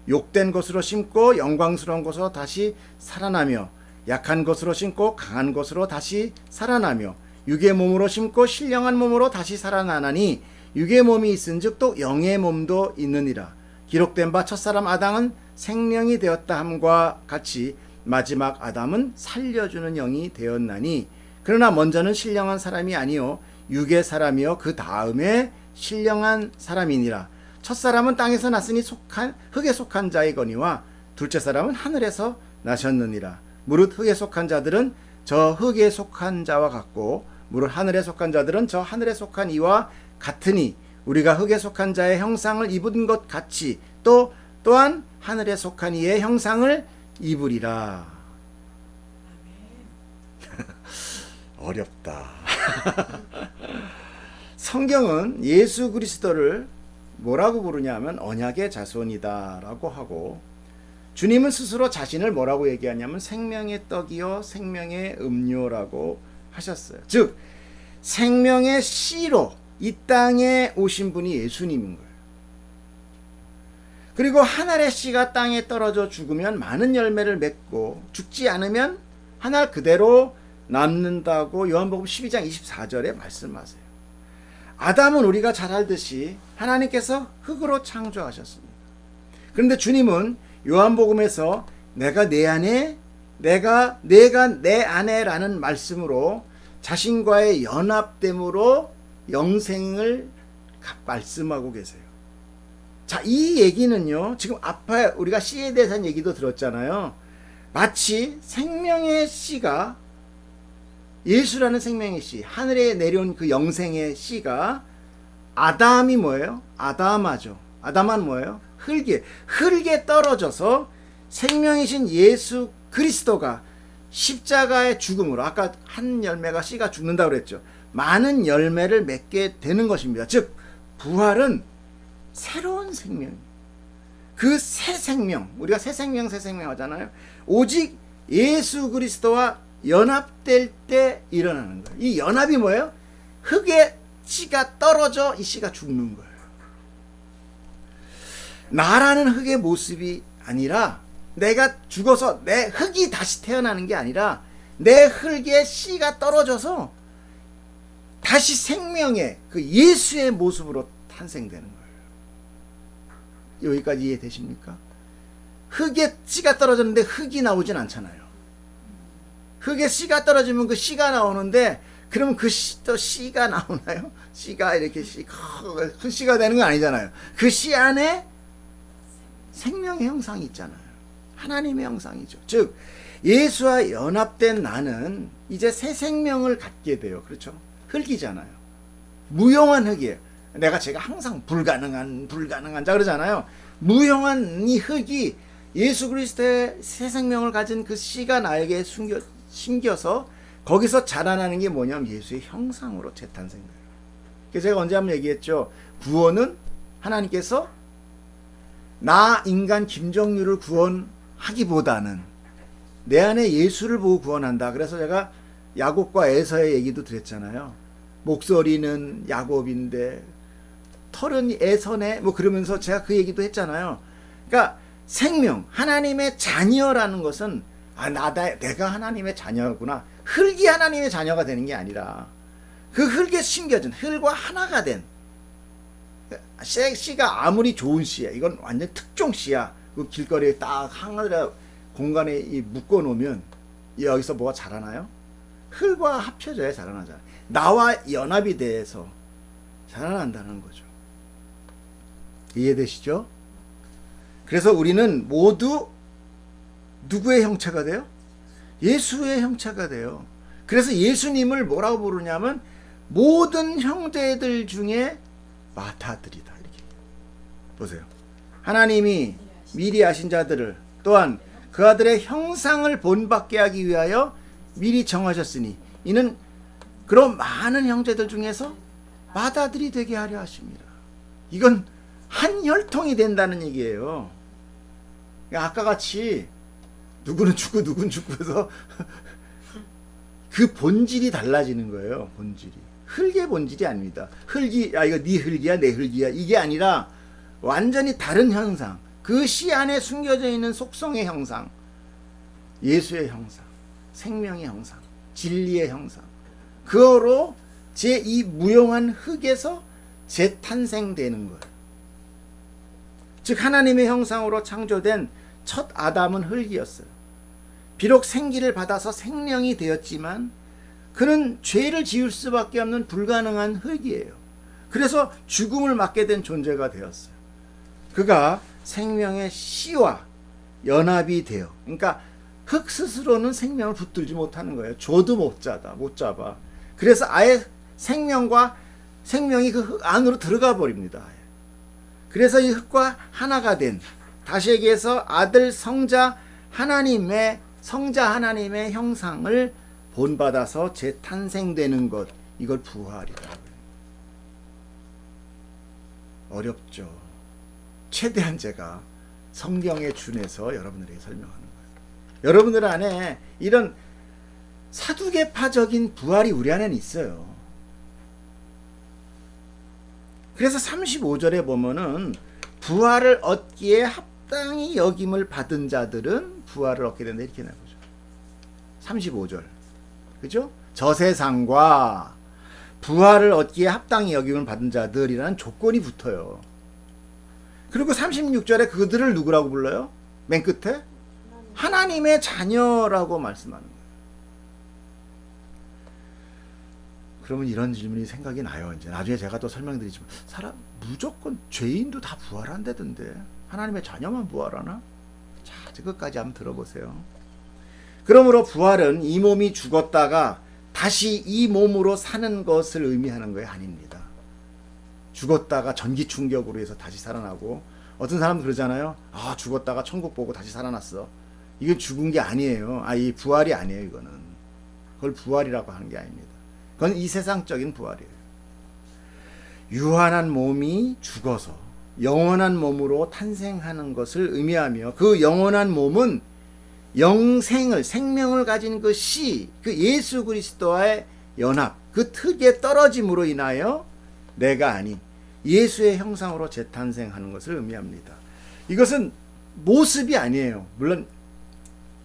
욕된 것으로 심고 영광스러운 것으로 다시 살아나며 약한 것으로 심고 강한 것으로 다시 살아나며 육의 몸으로 심고 신령한 몸으로 다시 살아나나니 육의 몸이 있은즉 또 영의 몸도 있느니라. 기록된 바 첫사람 아담은 생명이 되었다 함과 같이 마지막 아담은 살려주는 영이 되었나니 그러나 먼저는 신령한 사람이 아니요 육의 사람이요 그 다음에 신령한 사람이니라. 첫사람은 땅에서 났으니 흙에 속한 자이거니와 둘째 사람은 하늘에서 나셨느니라. 무릇 흙에 속한 자들은 저 흙에 속한 자와 같고 무릇 하늘에 속한 자들은 저 하늘에 속한 이와 같으니 우리가 흙에 속한 자의 형상을 입은 것 같이 또한 하늘에 속한 이의 형상을 입으리라. 어렵다. 성경은 예수 그리스도를 뭐라고 부르냐면 언약의 자손이다 라고 하고 주님은 스스로 자신을 뭐라고 얘기하냐면 생명의 떡이요 생명의 음료라고 하셨어요. 즉 생명의 씨로 이 땅에 오신 분이 예수님인 거예요. 그리고 한 알의 씨가 땅에 떨어져 죽으면 많은 열매를 맺고 죽지 않으면 한 알 그대로 남는다고 요한복음 12장 24절에 말씀하세요. 아담은 우리가 잘 알듯이 하나님께서 흙으로 창조하셨습니다. 그런데 주님은 요한복음에서 내가 내 안에 내가 내 안에라는 말씀으로 자신과의 연합됨으로 영생을 말씀하고 계세요. 자, 이 얘기는요, 지금 앞에 우리가 씨에 대해서는 얘기도 들었잖아요. 마치 생명의 씨가 예수라는 생명의 씨, 하늘에 내려온 그 영생의 씨가 아담이 뭐예요? 아담하죠. 아담은 뭐예요? 흙에 떨어져서 생명이신 예수 그리스도가 십자가의 죽음으로, 아까 한 열매가 씨가 죽는다고 그랬죠. 많은 열매를 맺게 되는 것입니다. 즉 부활은 새로운 생명, 그 새 생명, 우리가 새 생명 하잖아요. 오직 예수 그리스도와 연합될 때 일어나는 거예요. 이 연합이 뭐예요? 흙에 씨가 떨어져 이 씨가 죽는 거예요. 나라는 흙의 모습이 아니라, 내가 죽어서 내 흙이 다시 태어나는 게 아니라 내 흙에 씨가 떨어져서 다시 생명의 그 예수의 모습으로 탄생되는 거예요. 여기까지 이해되십니까? 흙에 씨가 떨어졌는데 흙이 나오진 않잖아요. 흙에 씨가 떨어지면 그 씨가 나오는데, 그러면 그 또 씨가 나오나요? 씨가 이렇게 큰 씨가 되는 건 아니잖아요. 그 씨 안에 생명의 형상이 있잖아요. 하나님의 형상이죠. 즉 예수와 연합된 나는 이제 새 생명을 갖게 돼요. 그렇죠? 흙이잖아요. 무용한 흙이에요. 제가 항상 불가능한 자 그러잖아요. 무용한 이 흙이 예수 그리스도의 새 생명을 가진 그 씨가 나에게 심겨서 거기서 자라나는 게 뭐냐면 예수의 형상으로 재탄생돼요. 그래서 제가 언제 한번 얘기했죠. 구원은 하나님께서 나 인간 김정유를 구원하기보다는 내 안에 예수를 보고 구원한다. 그래서 제가 야곱과 에서의 얘기도 드렸잖아요. 목소리는 야곱인데 털은 에서네, 뭐 그러면서 제가 그 얘기도 했잖아요. 그러니까 생명, 하나님의 자녀라는 것은 내가 하나님의 자녀구나, 흙이 하나님의 자녀가 되는 게 아니라 그 흙에 심겨진, 흙과 하나가 된 씨가 아무리 좋은 씨야, 이건 완전 특종 씨야. 그 길거리에 딱 하늘에 공간에 묶어 놓으면 여기서 뭐가 자라나요? 흙과 합쳐져야 자라나잖아요. 나와 연합이 돼서 자라난다는 거죠. 이해되시죠? 그래서 우리는 모두 누구의 형체가 돼요? 예수의 형체가 돼요. 그래서 예수님을 뭐라고 부르냐면 모든 형제들 중에 맏아들이다. 이렇게 보세요. 하나님이 미리 아신 자들을 또한 그 아들의 형상을 본받게 하기 위하여 미리 정하셨으니 이는 그런 많은 형제들 중에서 맏아들이 되게 하려 하십니다. 이건 한 혈통이 된다는 얘기예요. 아까 같이 누구는 죽고 누구는 죽고 해서 그 본질이 달라지는 거예요. 본질이 흙의 본질이 아닙니다. 흙이 이거 네 흙이야 내 흙이야 이게 아니라 완전히 다른 형상, 그 씨 안에 숨겨져 있는 속성의 형상, 예수의 형상, 생명의 형상, 진리의 형상, 그거로 제 이 무용한 흙에서 재탄생되는 거예요. 즉 하나님의 형상으로 창조된 첫 아담은 흙이었어요. 비록 생기를 받아서 생명이 되었지만 그는 죄를 지을 수밖에 없는 불가능한 흙이에요. 그래서 죽음을 맞게 된 존재가 되었어요. 그가 생명의 씨와 연합이 돼요. 그러니까 흙 스스로는 생명을 붙들지 못하는 거예요. 줘도 못 잡아. 그래서 아예 생명이 그 흙 안으로 들어가 버립니다. 그래서 이 흙과 하나가 된, 다시 얘기해서 아들 성자 하나님의 형상을 본받아서 재탄생되는 것, 이걸 부활이라고 해요. 어렵죠. 최대한 제가 성경에 준해서 여러분들에게 설명하는 거예요. 여러분들 안에 이런 사두개파적인 부활이 우리 안에는 있어요. 그래서 35절에 보면은 부활을 얻기에 합당히 여김을 받은 자들은 부활을 얻게 된다 이렇게 나오죠. 35절. 그죠? 저 세상과 부활을 얻기에 합당히 여김을 받은 자들이라는 조건이 붙어요. 그리고 36절에 그들을 누구라고 불러요? 맨 끝에 하나님의 자녀라고 말씀하는 거예요. 그러면 이런 질문이 생각이 나요. 이제 나중에 제가 또 설명드리지만 무조건 죄인도 다 부활한다던데 하나님의 자녀만 부활하나? 자, 끝까지 한번 들어보세요. 그러므로 부활은 이 몸이 죽었다가 다시 이 몸으로 사는 것을 의미하는 거예요? 아닙니다. 죽었다가 전기 충격으로 해서 다시 살아나고 어떤 사람도 그러잖아요. 아, 죽었다가 천국 보고 다시 살아났어. 이건 죽은 게 아니에요. 이 부활이 아니에요. 이거는. 그걸 부활이라고 하는 게 아닙니다. 그건 이 세상적인 부활이에요. 유한한 몸이 죽어서 영원한 몸으로 탄생하는 것을 의미하며, 그 영원한 몸은 생명을 가진 그 예수 그리스도와의 연합, 그 특의 떨어짐으로 인하여 내가 아닌 예수의 형상으로 재탄생하는 것을 의미합니다. 이것은 모습이 아니에요. 물론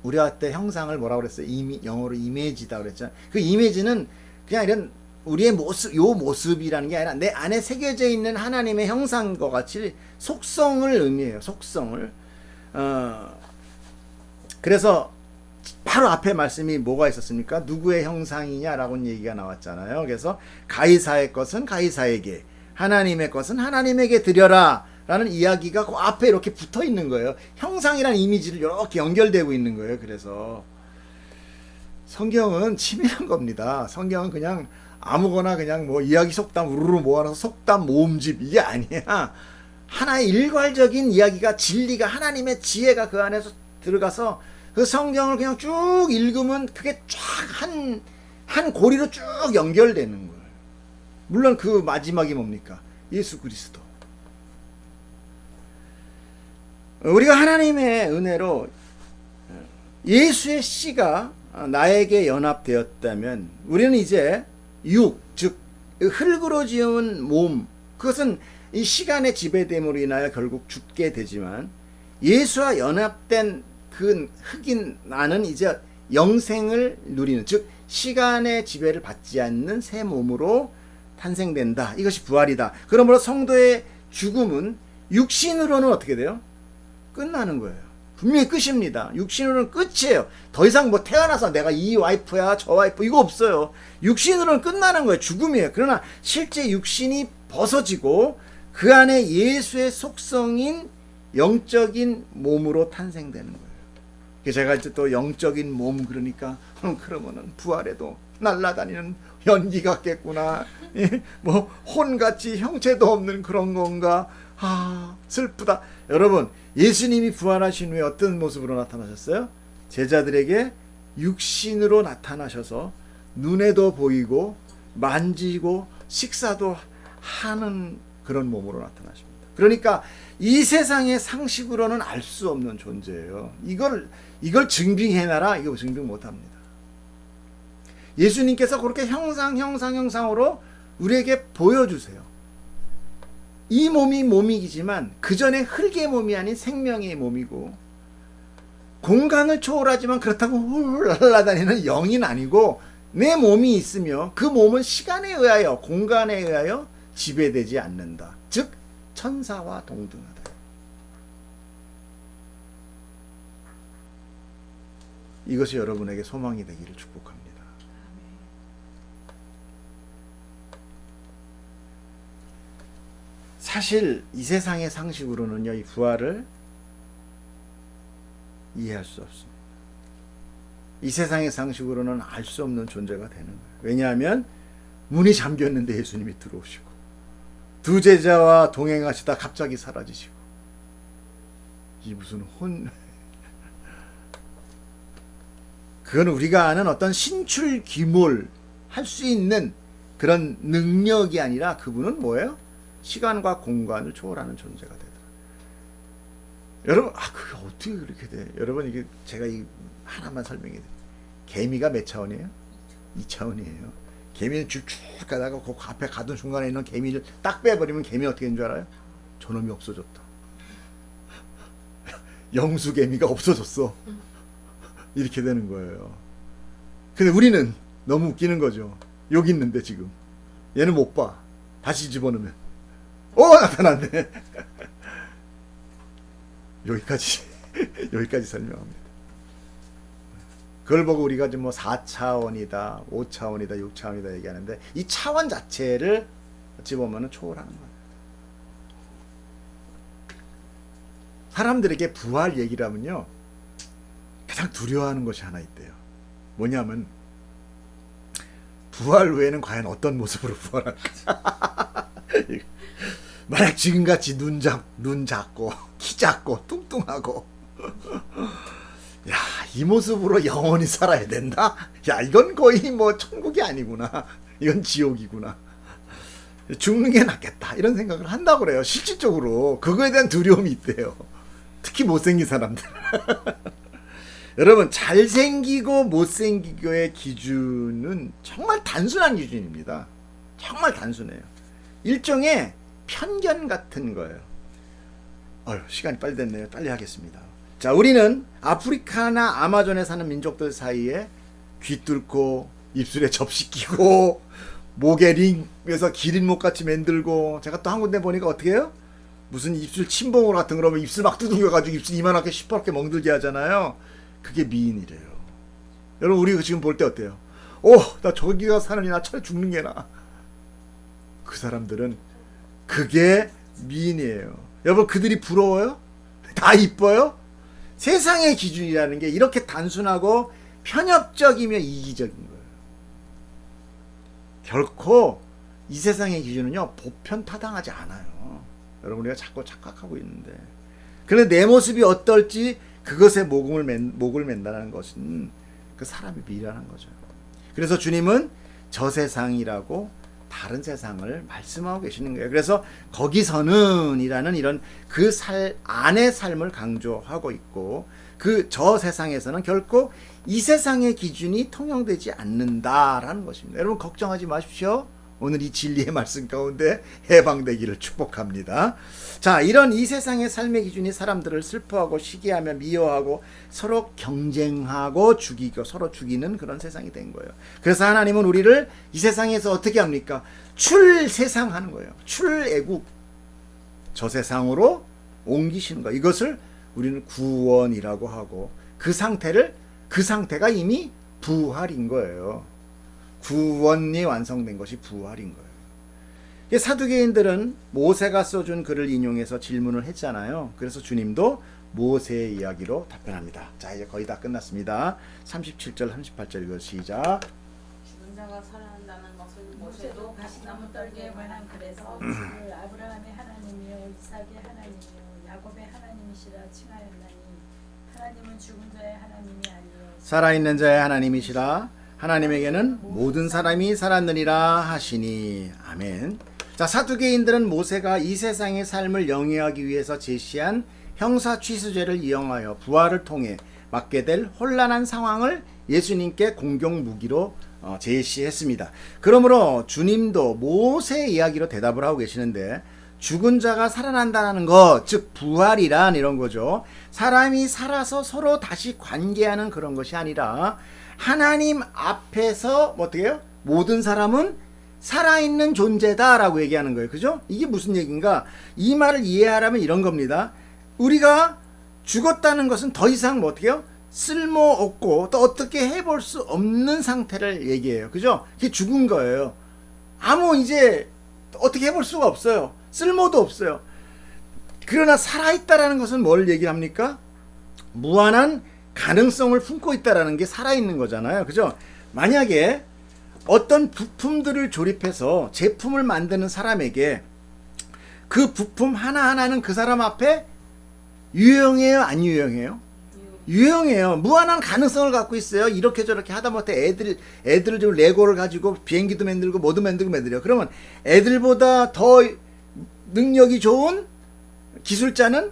우리가 그때 형상을 뭐라고 그랬어요? 영어로 이미지다 그랬잖아요. 그 이미지는 그냥 이런 우리의 모습이라는 게 아니라 내 안에 새겨져 있는 하나님의 형상과 같이 속성을 의미해요. 속성을. 그래서 바로 앞에 말씀이 뭐가 있었습니까? 누구의 형상이냐라고 얘기가 나왔잖아요. 그래서 가이사의 것은 가이사에게, 하나님의 것은 하나님에게 드려라 라는 이야기가 그 앞에 이렇게 붙어 있는 거예요. 형상이라는 이미지를 이렇게 연결되고 있는 거예요. 그래서 성경은 치밀한 겁니다. 성경은 그냥 아무거나 그냥 뭐 이야기 속담 우르르 모아놔서 속담 모음집 이게 아니야. 하나의 일괄적인 이야기가, 진리가, 하나님의 지혜가 그 안에서 들어가서 그 성경을 그냥 쭉 읽으면 그게 쫙 한 고리로 쭉 연결되는 거예요. 물론 그 마지막이 뭡니까? 예수 그리스도. 우리가 하나님의 은혜로 예수의 씨가 나에게 연합되었다면 우리는 이제 즉 흙으로 지은 몸, 그것은 이 시간의 지배됨으로 인하여 결국 죽게 되지만, 예수와 연합된 그 흙인 나는 이제 영생을 누리는, 즉 시간의 지배를 받지 않는 새 몸으로 탄생된다. 이것이 부활이다. 그러므로 성도의 죽음은 육신으로는 어떻게 돼요? 끝나는 거예요. 분명히 끝입니다. 육신으로는 끝이에요. 더 이상 뭐 태어나서 내가 이 와이프야 저 와이프 이거 없어요. 육신으로는 끝나는 거예요. 죽음이에요. 그러나 실제 육신이 벗어지고 그 안에 예수의 속성인 영적인 몸으로 탄생되는 거예요. 제가 이제 또 영적인 몸 그러니까 그러면은 부활에도 날아다니는 연기 같겠구나. 뭐 혼같이 형체도 없는 그런 건가. 슬프다. 여러분, 예수님이 부활하신 후에 어떤 모습으로 나타나셨어요? 제자들에게 육신으로 나타나셔서 눈에도 보이고 만지고 식사도 하는 그런 몸으로 나타나십니다. 그러니까 이 세상의 상식으로는 알 수 없는 존재예요. 이걸 증빙해놔라. 이거 증빙 못합니다. 예수님께서 그렇게 형상으로 우리에게 보여주세요. 이 몸이 몸이지만 그 전에 흙의 몸이 아닌 생명의 몸이고, 공간을 초월하지만 그렇다고 날아다니는 영인 아니고, 내 몸이 있으며 그 몸은 시간에 의하여, 공간에 의하여 지배되지 않는다. 즉 천사와 동등하다. 이것이 여러분에게 소망이 되기를 축복합니다. 사실 이 세상의 상식으로는요, 이 부활을 이해할 수 없습니다. 이 세상의 상식으로는 알 수 없는 존재가 되는 거예요. 왜냐하면 문이 잠겼는데 예수님이 들어오시고, 두 제자와 동행하시다 갑자기 사라지시고, 이 무슨 그건 우리가 아는 어떤 신출귀몰 할 수 있는 그런 능력이 아니라, 그분은 뭐예요? 시간과 공간을 초월하는 존재가 되더라. 여러분, 그게 어떻게 그렇게 돼? 여러분, 이게 제가 하나만 설명해 드릴게요. 개미가 몇 차원이에요? 2차원이에요. 개미는 쭉쭉 가다가 그 앞에 가던 중간에 있는 개미를 딱 빼버리면 개미 어떻게 되는 줄 알아요? 저놈이 없어졌다. 영수개미가 없어졌어. 이렇게 되는 거예요. 근데 우리는 너무 웃기는 거죠. 여기 있는데 지금 얘는 못 봐. 다시 집어넣으면 나타났네. 여기까지 설명합니다. 그걸 보고 우리가 뭐 4차원이다, 5차원이다, 6차원이다 얘기하는데, 이 차원 자체를 어찌 보면 초월하는 거예요. 사람들에게 부활 얘기를 하면요, 가장 두려워하는 것이 하나 있대요. 뭐냐면, 부활 후에는 과연 어떤 모습으로 부활할까? 만약 지금같이 눈 작고 키 작고 뚱뚱하고 야, 이 모습으로 영원히 살아야 된다? 야, 이건 거의 뭐 천국이 아니구나. 이건 지옥이구나. 죽는 게 낫겠다. 이런 생각을 한다고 그래요. 실질적으로 그거에 대한 두려움이 있대요. 특히 못생긴 사람들. 여러분, 잘생기고 못생기고의 기준은 정말 단순한 기준입니다. 정말 단순해요. 일종의 편견 같은 거예요. 시간이 빨리 됐네요. 빨리 하겠습니다. 자, 우리는 아프리카나 아마존에 사는 민족들 사이에 귀 뚫고 입술에 접시 끼고 목에 링에서 기린목같이 만들고, 제가 또 한 군데 보니까 어떻게 해요? 무슨 입술 침봉으로 같은 거 그러면 입술 막 두들겨가지고 입술 이만하게 시퍼렇게 멍들게 하잖아요. 그게 미인이래요. 여러분, 우리 지금 볼 때 어때요? 나 저기가 사느니 나 차라리 죽는 게 나아. 그 사람들은 그게 미인이에요. 여러분, 그들이 부러워요? 다 이뻐요? 세상의 기준이라는 게 이렇게 단순하고 편협적이며 이기적인 거예요. 결코 이 세상의 기준은요, 보편타당하지 않아요. 여러분, 우리가 자꾸 착각하고 있는데. 그런데 내 모습이 어떨지 그것에 목을 맨다는 것은 그 사람이 미련한 거죠. 그래서 주님은 저 세상이라고 다른 세상을 말씀하고 계시는 거예요. 그래서 거기서는 이라는 이런 그 안의 삶을 강조하고 있고, 그 저 세상에서는 결코 이 세상의 기준이 통용되지 않는다라는 것입니다. 여러분, 걱정하지 마십시오. 오늘 이 진리의 말씀 가운데 해방되기를 축복합니다. 자, 이런 이 세상의 삶의 기준이 사람들을 슬퍼하고 시기하며 미워하고 서로 경쟁하고 죽이고 서로 죽이는 그런 세상이 된 거예요. 그래서 하나님은 우리를 이 세상에서 어떻게 합니까? 출세상하는 거예요. 출애국, 저 세상으로 옮기시는 거예요. 이것을 우리는 구원이라고 하고, 그 상태가 이미 부활인 거예요. 구원이 완성된 것이 부활인 거예요. 사두개인들은 모세가 써준 글을 인용해서 질문을 했잖아요. 그래서 주님도 모세의 이야기로 답변합니다. 자, 이제 거의 다 끝났습니다. 37절 38절 이거 시작. 죽은 자가 살아난다는 것을 모세도 가시나무 떨기에 관한 글에서 음. 주를 아브라함의 하나님이요 이삭의 하나님이요 야곱의 하나님이시라 칭하였나니 하나님은 죽은 자의 하나님이 아니요 살아있는 자의 하나님이시라. 하나님에게는 모든 사람이 살았느니라 하시니. 아멘. 자, 사두개인들은 모세가 이 세상의 삶을 영위하기 위해서 제시한 형사 취수제를 이용하여 부활을 통해 맞게 될 혼란한 상황을 예수님께 공격 무기로 제시했습니다. 그러므로 주님도 모세의 이야기로 대답을 하고 계시는데, 죽은 자가 살아난다는 것, 즉 부활이란 이런 거죠. 사람이 살아서 서로 다시 관계하는 그런 것이 아니라 하나님 앞에서 어떻게 해요? 모든 사람은 살아있는 존재다라고 얘기하는 거예요. 그죠? 이게 무슨 얘기인가? 이 말을 이해하려면 이런 겁니다. 우리가 죽었다는 것은 더 이상 어떻게 해요? 쓸모없고 또 어떻게 해볼 수 없는 상태를 얘기해요. 그죠? 그게 죽은 거예요. 이제 어떻게 해볼 수가 없어요. 쓸모도 없어요. 그러나 살아있다라는 것은 뭘 얘기합니까? 무한한 가능성을 품고 있다라는 게 살아있는 거잖아요. 그죠? 만약에 어떤 부품들을 조립해서 제품을 만드는 사람에게 그 부품 하나하나는 그 사람 앞에 유용해요? 안 유용해요? 유용해요. 무한한 가능성을 갖고 있어요. 이렇게 저렇게 하다못해 애들을 좀 레고를 가지고 비행기도 만들고 뭐도 만들어요. 그러면 애들보다 더 능력이 좋은 기술자는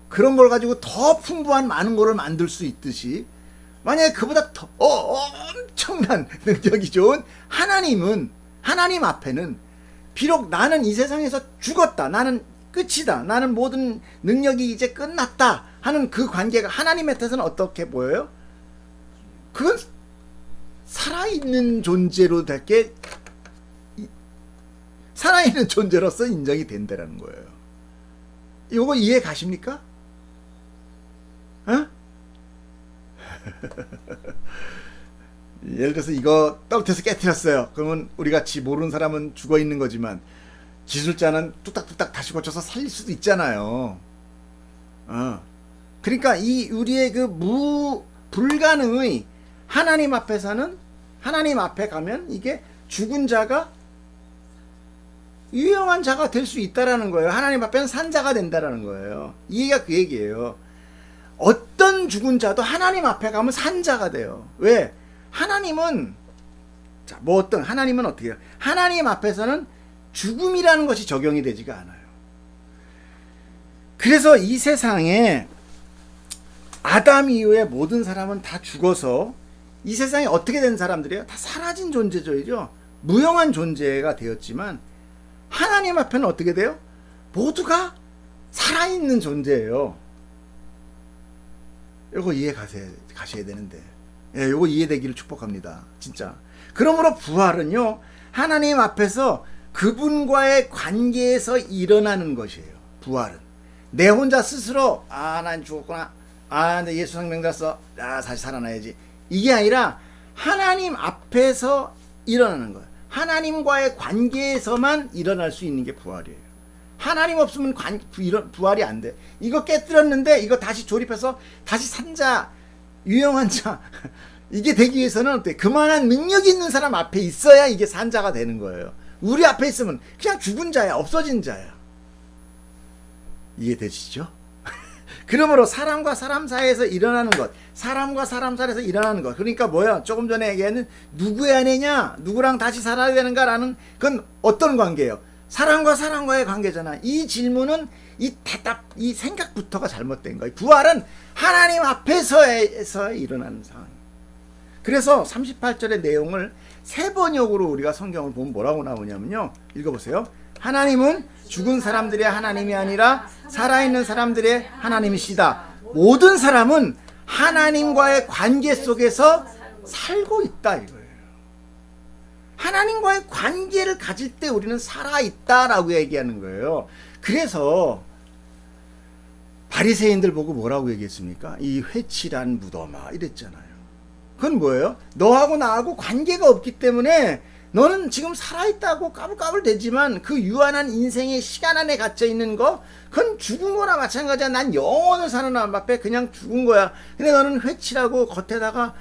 그런 걸 가지고 더 풍부한 많은 거를 만들 수 있듯이, 만약에 그보다 더 엄청난 능력이 좋은 하나님 앞에는 비록 나는 이 세상에서 죽었다, 나는 끝이다, 나는 모든 능력이 이제 끝났다 하는 그 관계가 하나님한테서는 어떻게 보여요? 그건 살아있는 존재로 될게 살아있는 존재로서 인정이 된다라는 거예요. 이거 이해 가십니까? 예를 들어서 이거 떨어뜨려서 깨뜨렸어요. 그러면 우리 같이 모르는 사람은 죽어 있는 거지만 기술자는 뚝딱뚝딱 다시 고쳐서 살릴 수도 있잖아요. 그러니까 이 우리의 그 불가능의 하나님 앞에서는, 하나님 앞에 가면 이게 죽은 자가 유용한 자가 될 수 있다라는 거예요. 하나님 앞에는 산자가 된다라는 거예요. 이 얘기가 그 얘기예요. 어떤 죽은 자도 하나님 앞에 가면 산자가 돼요. 왜? 하나님은 자, 뭐 어떤 하나님은 어떻게 해요? 하나님 앞에서는 죽음이라는 것이 적용이 되지가 않아요. 그래서 이 세상에 아담 이후에 모든 사람은 다 죽어서 이 세상에 어떻게 된 사람들이에요? 다 사라진 존재죠. 무용한 존재가 되었지만 하나님 앞에는 어떻게 돼요? 모두가 살아있는 존재예요. 이거 이해 가셔야 되는데, 예, 이거 이해되기를 축복합니다. 진짜. 그러므로 부활은요, 하나님 앞에서 그분과의 관계에서 일어나는 것이에요. 부활은 내 혼자 스스로 난 죽었구나, 나 예수 생명났어, 다시 살아나야지, 이게 아니라 하나님 앞에서 일어나는 거예요. 하나님과의 관계에서만 일어날 수 있는 게 부활이에요. 하나님 없으면 부활이 안 돼. 이거 깨뜨렸는데 이거 다시 조립해서 다시 산자, 유용한 자, 이게 되기 위해서는 어때? 그만한 능력이 있는 사람 앞에 있어야 이게 산자가 되는 거예요. 우리 앞에 있으면 그냥 죽은 자야, 없어진 자야. 이해되시죠? 그러므로 사람과 사람 사이에서 일어나는 것, 사람과 사람 사이에서 일어나는 것, 그러니까 뭐야? 조금 전에 얘기하는 누구의 아내냐, 누구랑 다시 살아야 되는가라는, 그건 어떤 관계예요? 사람과 사람과의 관계잖아. 이 질문은 이 생각부터가 잘못된 거예요. 부활은 하나님 앞에서 일어나는 상황이에요. 그래서 38절의 내용을 세 번역으로 우리가 성경을 보면 뭐라고 나오냐면요, 읽어보세요. 하나님은 죽은 사람들의 하나님이 아니라 살아있는 사람들의 하나님이시다. 모든 사람은 하나님과의 관계 속에서 살고 있다, 이거예요. 하나님과의 관계를 가질 때 우리는 살아있다라고 얘기하는 거예요. 그래서 바리새인들 보고 뭐라고 얘기했습니까? 이 회칠한 무덤아, 이랬잖아요. 그건 뭐예요? 너하고 나하고 관계가 없기 때문에 너는 지금 살아있다고 까불까불대지만 그 유한한 인생의 시간 안에 갇혀있는 거, 그건 죽은 거나 마찬가지야. 난 영원을 사는 앞에 그냥 죽은 거야. 근데 너는 회칠하고 겉에다가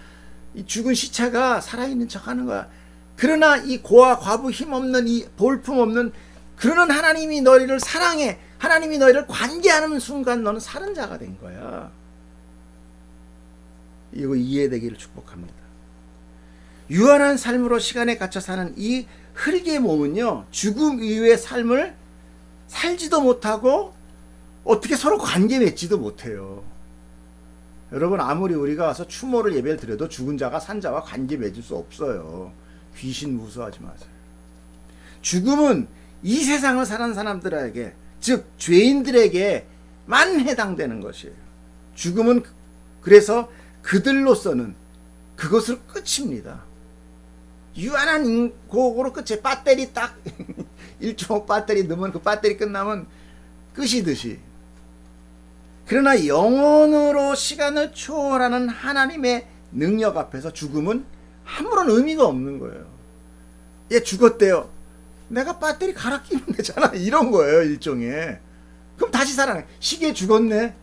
이 죽은 시체가 살아있는 척 하는 거야. 그러나 이 고아 과부 힘없는, 이 볼품없는 그러는 하나님이 너희를 사랑해, 하나님이 너희를 관계하는 순간 너는 사는 자가 된 거야. 이거 이해되기를 축복합니다. 유한한 삶으로 시간에 갇혀 사는 이 흙의 몸은요, 죽음 이후의 삶을 살지도 못하고 어떻게 서로 관계 맺지도 못해요. 여러분, 아무리 우리가 와서 추모를 예배를 드려도 죽은 자가 산 자와 관계 맺을 수 없어요. 귀신 무서워하지 마세요. 죽음은 이 세상을 사는 사람들에게, 즉 죄인들에게만 해당되는 것이에요. 죽음은 그래서 그들로서는 그것을 끝입니다. 유한한 고고로 끝에 배터리 딱 1.5 배터리 넣으면 그 배터리 끝나면 끝이듯이, 그러나 영원으로 시간을 초월하는 하나님의 능력 앞에서 죽음은 아무런 의미가 없는 거예요. 얘 죽었대요. 내가 배터리 갈아 끼면 되잖아. 이런 거예요, 일종의. 그럼 다시 살아나. 시계 죽었네.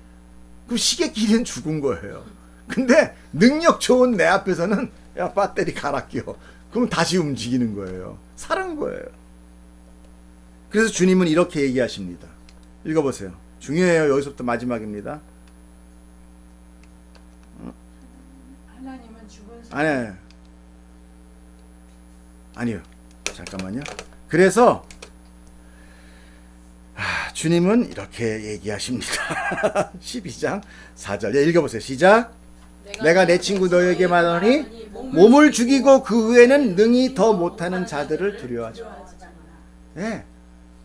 그럼 시계 끼는 죽은 거예요. 근데 능력 좋은 내 앞에서는 야, 배터리 갈아 끼워. 그럼 다시 움직이는 거예요. 사는 거예요. 그래서 주님은 이렇게 얘기하십니다. 읽어보세요. 중요해요. 여기서부터 마지막입니다. 하나님은 죽은 사람. 아니요. 잠깐만요. 그래서 주님은 이렇게 얘기하십니다. 12장 4절. 읽어보세요. 시작. 내가 내 친구 너에게 말하노니 몸을 죽이고 그 후에는 능히 더 못하는 자들을 두려워하지 마. 네.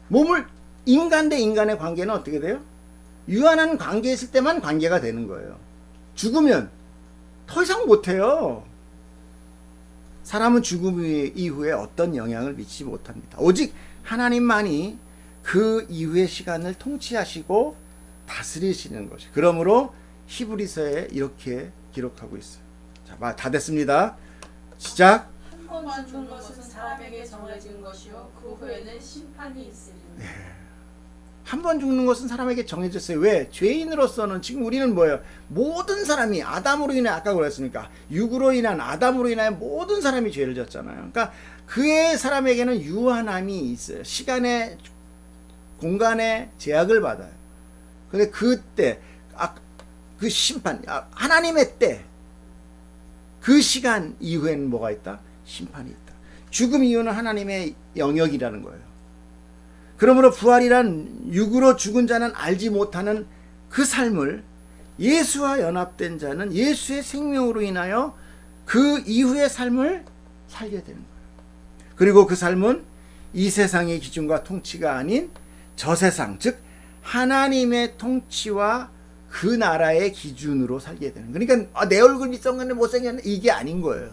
몸을, 인간 대 인간의 관계는 어떻게 돼요? 유한한 관계에 있을 때만 관계가 되는 거예요. 죽으면 더 이상 못해요. 사람은 죽음 이후에 어떤 영향을 미치지 못합니다. 오직 하나님만이 그 이후의 시간을 통치하시고 다스리시는 것이. 그러므로 히브리서에 이렇게 기록하고 있어요. 자, 다 됐습니다. 시작. 한 번 죽은 것은 사람에게 정해진 것이요 그 후에는 심판이 있으리니. 한 번 죽는 것은 사람에게 정해졌어요. 왜? 죄인으로서는 지금 우리는 뭐예요? 모든 사람이 아담으로 인해 아까 그랬으니까 육으로 인한 아담으로 인하여 모든 사람이 죄를 졌잖아요. 그러니까 그의 사람에게는 유한함이 있어요. 시간의 공간의 제약을 받아요. 근데 그때 그 심판 하나님의 때 그 시간 이후에는 뭐가 있다? 심판이 있다. 죽음 이후는 하나님의 영역이라는 거예요. 그러므로 부활이란 육으로 죽은 자는 알지 못하는 그 삶을 예수와 연합된 자는 예수의 생명으로 인하여 그 이후의 삶을 살게 되는 거예요. 그리고 그 삶은 이 세상의 기준과 통치가 아닌 저 세상, 즉 하나님의 통치와 그 나라의 기준으로 살게 되는 거예요. 그러니까 내 얼굴 밑성근데 못생겼네 이게 아닌 거예요.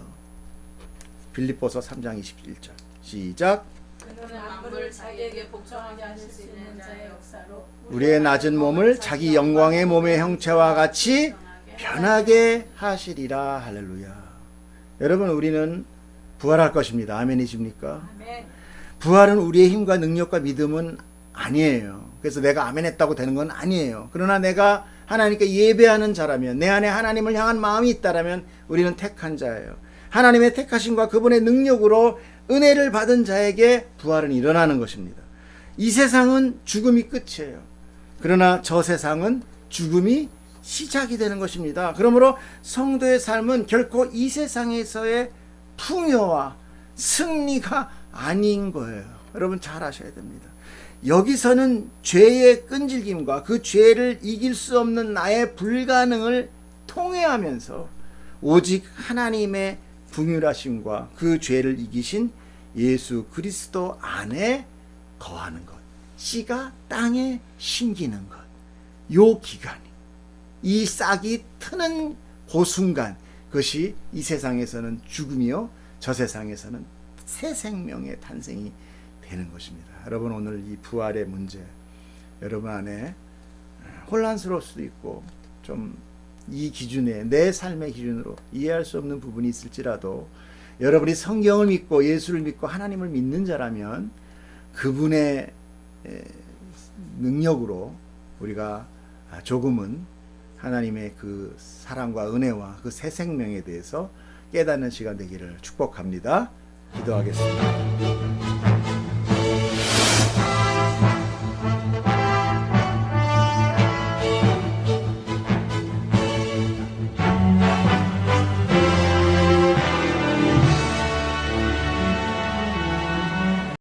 빌립보서 3장 21절 시작. 그는 만물을 자기에게 복종하게 하실 수 있는 자의 역사로 우리의 낮은 몸을 자기 영광의 몸의 형체와 같이 변하게 하시리라. 할렐루야. 여러분 우리는 부활할 것입니다. 아멘이십니까? 아멘. 부활은 우리의 힘과 능력과 믿음은 아니에요. 그래서 내가 아멘 했다고 되는 건 아니에요. 그러나 내가 하나님께 예배하는 자라면 내 안에 하나님을 향한 마음이 있다라면 우리는 택한 자예요. 하나님의 택하심과 그분의 능력으로 은혜를 받은 자에게 부활은 일어나는 것입니다. 이 세상은 죽음이 끝이에요. 그러나 저 세상은 죽음이 시작이 되는 것입니다. 그러므로 성도의 삶은 결코 이 세상에서의 풍요와 승리가 아닌 거예요. 여러분 잘 아셔야 됩니다. 여기서는 죄의 끈질김과 그 죄를 이길 수 없는 나의 불가능을 통회하면서 오직 하나님의 풍요하심과 그 죄를 이기신 예수 그리스도 안에 거하는 것, 씨가 땅에 심기는 것, 요 기간이 이 싹이 트는 그 순간 그것이 이 세상에서는 죽음이요 저 세상에서는 새 생명의 탄생이 되는 것입니다. 여러분 오늘 이 부활의 문제 여러분 안에 혼란스러울 수도 있고 좀 이 기준에 내 삶의 기준으로 이해할 수 없는 부분이 있을지라도 여러분이 성경을 믿고 예수를 믿고 하나님을 믿는 자라면 그분의 능력으로 우리가 조금은 하나님의 그 사랑과 은혜와 그 새 생명에 대해서 깨닫는 시간 되기를 축복합니다. 기도하겠습니다.